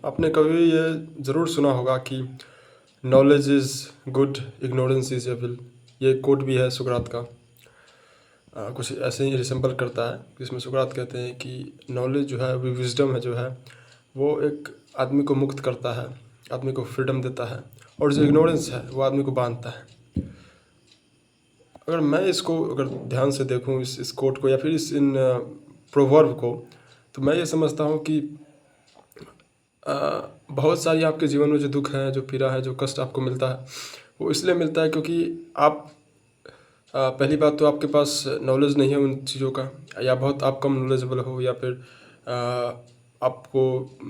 आपने कभी ये ज़रूर सुना होगा कि knowledge is good, ignorance is evil. ये कोट भी है सुकरात का। कुछ ऐसे ही रिसेंबल करता है, जिसमें सुकरात कहते हैं कि नॉलेज जो है, विजडम है जो है, वो एक आदमी को मुक्त करता है, आदमी को फ्रीडम देता है, और जो इग्नोरेंस है वो आदमी को बांधता है। अगर मैं इसको अगर ध्यान से देखूं, इस कोट को या फिर इन प्रोवर्ब को, तो मैं ये समझता हूँ कि बहुत सारी आपके जीवन में जो दुख है, जो पीड़ा है, जो कष्ट आपको मिलता है, वो इसलिए मिलता है क्योंकि आप पहली बात तो आपके पास नॉलेज नहीं है उन चीज़ों का, या बहुत आप कम नॉलेजेबल हो, या फिर आपको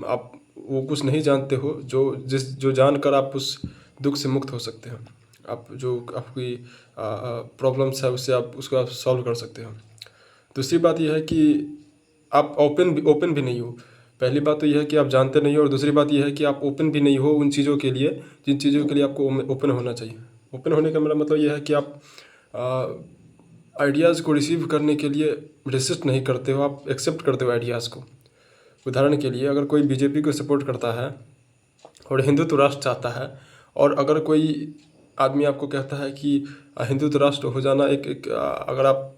आप वो कुछ नहीं जानते हो जो जानकर आप उस दुख से मुक्त हो सकते हो। आप जो आपकी प्रॉब्लम्स है उससे आप उसको आप सॉल्व कर सकते हो। दूसरी बात यह है कि आप ओपन भी नहीं हो। पहली बात तो यह है कि आप जानते नहीं हो, और दूसरी बात यह है कि आप ओपन भी नहीं हो उन चीज़ों के लिए जिन चीज़ों के लिए आपको ओपन होना चाहिए। ओपन होने का मेरा मतलब यह है कि आप आइडियाज़ को रिसीव करने के लिए रेसिस्ट नहीं करते हो, आप एक्सेप्ट करते हो आइडियाज़ को। उदाहरण के लिए, अगर कोई बीजेपी को सपोर्ट करता है और हिंदुत्व राष्ट्र चाहता है, और अगर कोई आदमी आपको कहता है कि हिंदुत्व राष्ट्र हो जाना अगर आप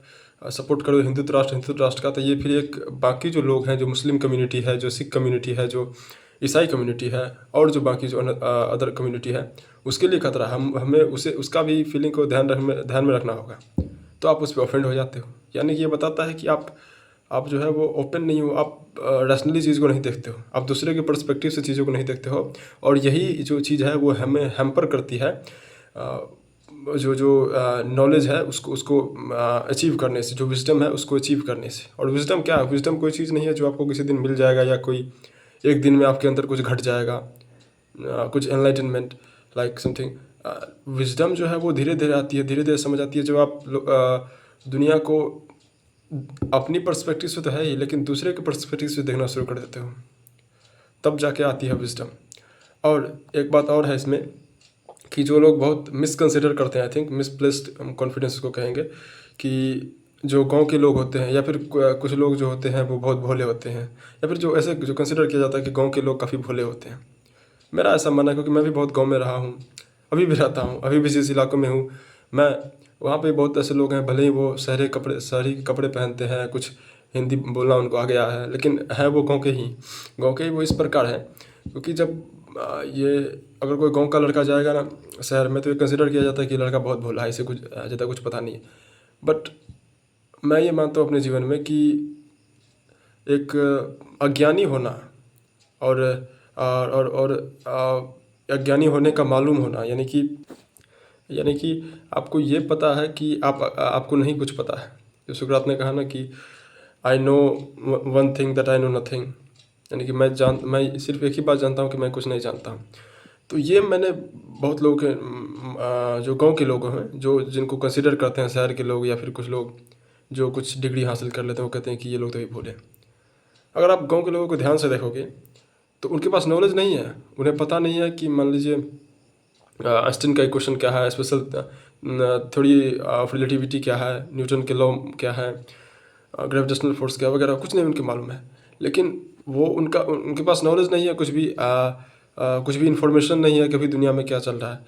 सपोर्ट करो हिंदुत्व राष्ट्र का, तो ये फिर एक बाकी जो लोग हैं, जो मुस्लिम कम्युनिटी है, जो सिख कम्युनिटी है, जो ईसाई कम्युनिटी है, और जो बाकी जो अदर कम्युनिटी है, उसके लिए खतरा है। हमें उसका भी फीलिंग को ध्यान में रखना होगा। तो आप उस पर ऑफेंड हो जाते हो। यानी कि ये बताता है कि आप जो है वो ओपन नहीं हो, आप रैशनली चीज़ को नहीं देखते हो, आप दूसरे के पर्सपेक्टिव से चीज़ों को नहीं देखते हो, और यही जो चीज़ है वो हमें हैम्पर करती है जो नॉलेज है उसको अचीव करने से, जो विजडम है उसको अचीव करने से। और विजडम क्या है? विजडम कोई चीज़ नहीं है जो आपको किसी दिन मिल जाएगा, या कोई एक दिन में आपके अंदर कुछ घट जाएगा, कुछ एनलाइटनमेंट लाइक समथिंग। विजडम जो है वो धीरे धीरे आती है, धीरे धीरे समझ आती है, जब आप दुनिया को अपनी पर्सपेक्टिव से तो है ही, लेकिन दूसरे के पर्सपेक्टिव से देखना शुरू कर देते हो, तब जाके आती है विजडम। और एक बात और है इसमें कि जो लोग बहुत मिसकंसिडर करते हैं, आई थिंक मिसप्लेस्ड कॉन्फिडेंस को कहेंगे, कि जो गांव के लोग होते हैं, या फिर कुछ लोग जो होते हैं वो बहुत भोले होते हैं, या फिर जो ऐसे जो कंसिडर किया जाता है कि गांव के लोग काफ़ी भोले होते हैं। मेरा ऐसा मानना है, क्योंकि मैं भी बहुत गांव में रहा हूँ, अभी भी रहता हूँ, अभी भी जिस इलाकों में हूँ मैं, वहाँ पे बहुत ऐसे लोग हैं, भले ही वो शहरी कपड़े पहनते हैं, कुछ हिंदी बोलना उनको आ गया है, लेकिन है वो गाँव के ही वो इस प्रकार है। क्योंकि जब ये अगर कोई गांव का लड़का जाएगा ना शहर में, तो ये कंसिडर किया जाता है कि लड़का बहुत भोला है, इसे कुछ ज़्यादा कुछ पता नहीं है। बट मैं ये मानता हूँ अपने जीवन में कि एक अज्ञानी होना और अज्ञानी होने का मालूम होना, यानी कि आपको ये पता है कि आपको नहीं कुछ पता है। जो सुकरात ने कहा ना कि I know one thing that I know nothing, यानी कि मैं सिर्फ एक ही बात जानता हूँ कि मैं कुछ नहीं जानता हूँ। तो ये मैंने बहुत लोग के जो गांव के लोग हैं, जो जिनको कंसिडर करते हैं शहर के लोग, या फिर कुछ लोग जो कुछ डिग्री हासिल कर लेते हैं, वो कहते हैं कि ये लोग तो ही भोले। अगर आप गांव के लोगों को ध्यान से देखोगे तो उनके पास नॉलेज नहीं है, उन्हें पता नहीं है कि मान लीजिए आइंस्टीन का इक्वेशन क्या है, स्पेशल थ्योरी ऑफ रिलेटिविटी क्या है, न्यूटन के लॉ क्या है, ग्रेविटेशनल फोर्स क्या, वगैरह कुछ नहीं उनके मालूम है। लेकिन वो उनके पास नॉलेज नहीं है, कुछ भी इंफॉर्मेशन नहीं है कभी दुनिया में क्या चल रहा है।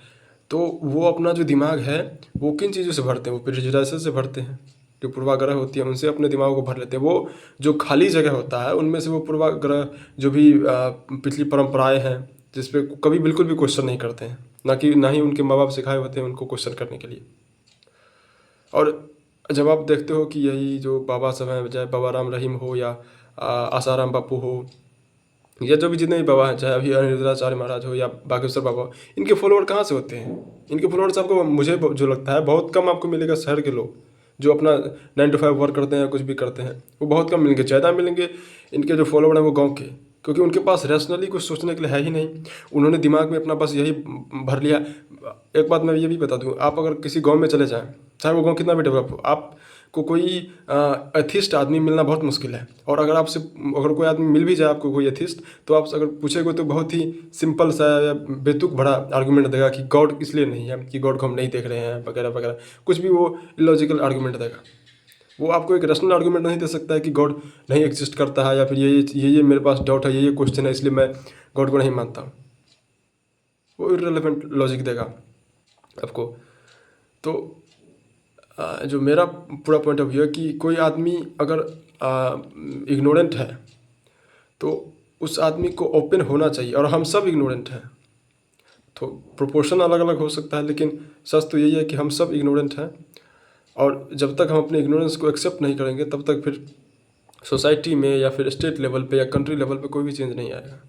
तो वो अपना जो दिमाग है वो किन चीज़ों से भरते हैं? वो प्रेजुडिस से भरते हैं, जो पूर्वाग्रह होती है उनसे अपने दिमाग को भर लेते हैं। वो जो खाली जगह होता है उनमें से वो पूर्वाग्रह, जो भी पिछली परंपराएं हैं, जिस पे कभी बिल्कुल भी क्वेश्चन नहीं करते हैं, ना ही उनके माँ बाप सिखाए होते हैं उनको क्वेश्चन करने के लिए। और जब आप देखते हो कि यही जो बाबा सब हैं, चाहे बाबा राम रहीम हो, या आसाराम बापू हो, या जो भी जितने भी बाबा हैं, चाहे अभी अनिरुद्धाचार्य महाराज हो, या बागेश्वर बाबा हो, इनके फॉलोअर कहाँ से होते हैं? इनके फॉलोअर्स आपको, मुझे जो लगता है, बहुत कम आपको मिलेगा। शहर के लोग जो अपना 9 to 5 वर्क करते हैं, कुछ भी करते हैं, वो बहुत कम मिलेंगे। ज़्यादा मिलेंगे इनके जो फॉलोअर हैं वो गाँव के, क्योंकि उनके पास रैशनली कुछ सोचने के लिए है ही नहीं। उन्होंने दिमाग में अपना बस यही भर लिया। एक बात मैं ये भी बता दूँ, आप अगर किसी गाँव में चले जाएँ, चाहे वो गाँव कितना भी डेवलप हो, आपको कोई एथिस्ट आदमी मिलना बहुत मुश्किल है। और अगर कोई आदमी मिल भी जाए आपको, कोई एथिस्ट, तो आप अगर पूछेंगे तो बहुत ही सिंपल सा या बेतुक भरा आर्गुमेंट देगा कि गॉड इसलिए नहीं है कि गॉड को हम नहीं देख रहे हैं, वगैरह वगैरह, कुछ भी वो इलॉजिकल आर्गुमेंट देगा। वो आपको एक रैशनल आर्गूमेंट नहीं दे सकता है कि गॉड नहीं एग्जिस्ट करता है, या फिर ये मेरे पास डाउट है, ये क्वेश्चन है, इसलिए मैं गॉड को नहीं मानता हूँ। वो इररिलेवेंट लॉजिक देगा आपको। तो जो मेरा पूरा पॉइंट ऑफ व्यू है कि कोई आदमी अगर इग्नोरेंट है तो उस आदमी को ओपन होना चाहिए, और हम सब इग्नोरेंट हैं। तो प्रोपोर्शन अलग अलग हो सकता है, लेकिन सच तो यही है कि हम सब इग्नोरेंट हैं, और जब तक हम अपने इग्नोरेंस को एक्सेप्ट नहीं करेंगे तब तक फिर सोसाइटी में या फिर स्टेट लेवल पे या कंट्री लेवल पे कोई भी चेंज नहीं आएगा।